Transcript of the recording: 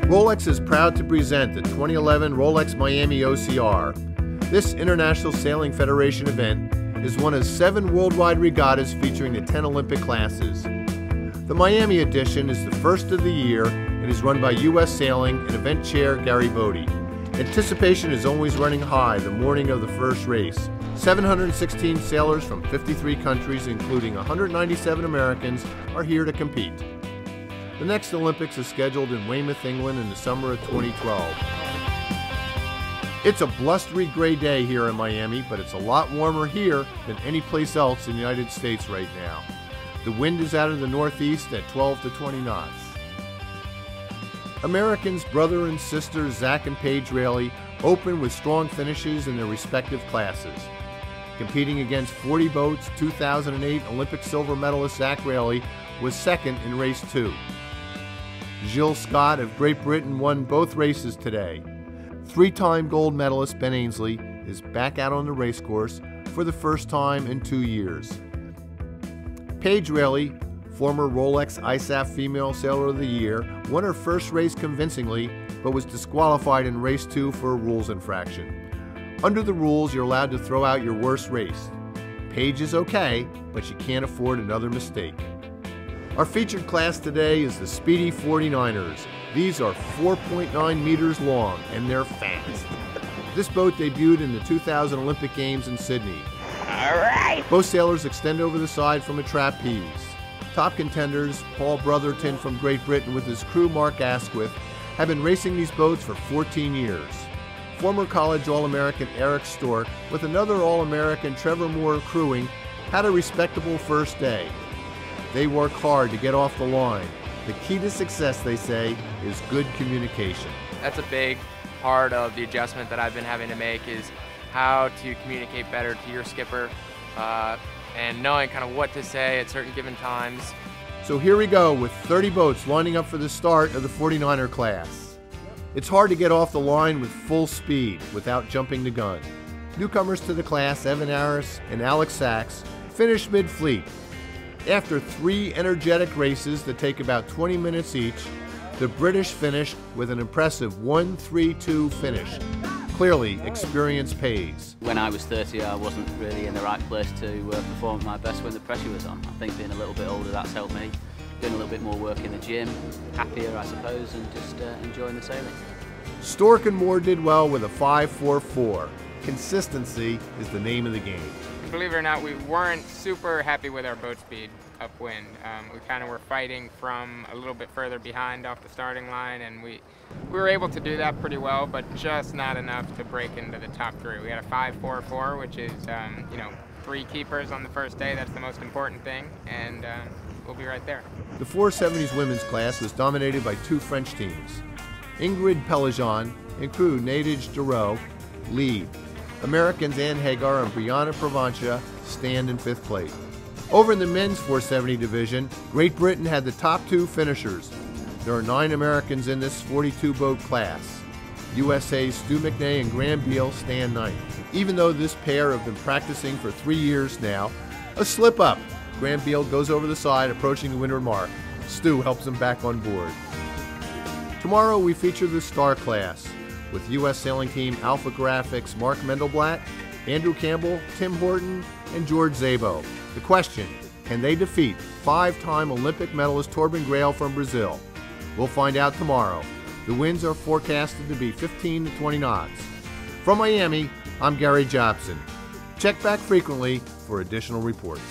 Rolex is proud to present the 2011 Rolex Miami OCR. This International Sailing Federation event is one of 7 worldwide regattas featuring the 10 Olympic classes. The Miami edition is the first of the year and is run by U.S. Sailing and event chair Gary Bodie. Anticipation is always running high the morning of the first race. 716 sailors from 53 countries, including 197 Americans, are here to compete. The next Olympics is scheduled in Weymouth, England in the summer of 2012. It's a blustery gray day here in Miami, but it's a lot warmer here than any place else in the United States right now. The wind is out of the northeast at 12 to 20 knots. Americans brother and sister Zach and Paige Raley open with strong finishes in their respective classes. Competing against 40 boats, 2008 Olympic silver medalist Zach Raley was second in race 2. Jill Scott of Great Britain won both races today. 3-time gold medalist Ben Ainsley is back out on the race course for the first time in 2 years. Paige Raley, former Rolex ISAF Female Sailor of the Year, won her first race convincingly, but was disqualified in race 2 for a rules infraction. Under the rules, you're allowed to throw out your worst race. Paige is okay, but she can't afford another mistake. Our featured class today is the Speedy 49ers. These are 4.9 meters long, and they're fast. This boat debuted in the 2000 Olympic Games in Sydney. All right! Both sailors extend over the side from a trapeze. Top contenders, Paul Brotherton from Great Britain with his crew Mark Asquith, have been racing these boats for 14 years. Former college All-American Eric Stork, with another All-American Trevor Moore crewing, had a respectable first day. They work hard to get off the line. The key to success, they say, is good communication. That's a big part of the adjustment that I've been having to make, is how to communicate better to your skipper and knowing kind of what to say at certain given times. So here we go with 30 boats lining up for the start of the 49er class. It's hard to get off the line with full speed without jumping the gun. Newcomers to the class, Evan Harris and Alex Sachs, finished mid-fleet. After 3 energetic races that take about 20 minutes each, the British finished with an impressive 1-3-2 finish. Clearly, experience pays. When I was 30, I wasn't really in the right place to perform at my best when the pressure was on. I think being a little bit older, that's helped me. Doing a little bit more work in the gym, happier I suppose, and just enjoying the sailing. Stork and Moore did well with a 5-4-4. Consistency is the name of the game. Believe it or not, we weren't super happy with our boat speed upwind. We kind of were fighting from a little bit further behind off the starting line, and we were able to do that pretty well, but just not enough to break into the top 3. We had a 5-4-4, which is, 3 keepers on the first day. That's the most important thing, and we'll be right there. The 470s women's class was dominated by 2 French teams. Ingrid Pelageon and crew Nadege Duro lead. Americans Ann Hagar and Brianna Provencia stand in 5th place. Over in the men's 470 division, Great Britain had the top 2 finishers. There are 9 Americans in this 42-boat class. USA's Stu McNay and Graham Beal stand 9th. Even though this pair have been practicing for 3 years now, a slip-up. Graham Beal goes over the side, approaching the windward mark. Stu helps him back on board. Tomorrow we feature the Star class, with U.S. sailing team Alpha Graphics' Mark Mendelblatt, Andrew Campbell, Tim Horton, and George Szabo. The question, can they defeat 5-time Olympic medalist Torben Grail from Brazil? We'll find out tomorrow. The winds are forecasted to be 15 to 20 knots. From Miami, I'm Gary Jobson. Check back frequently for additional reports.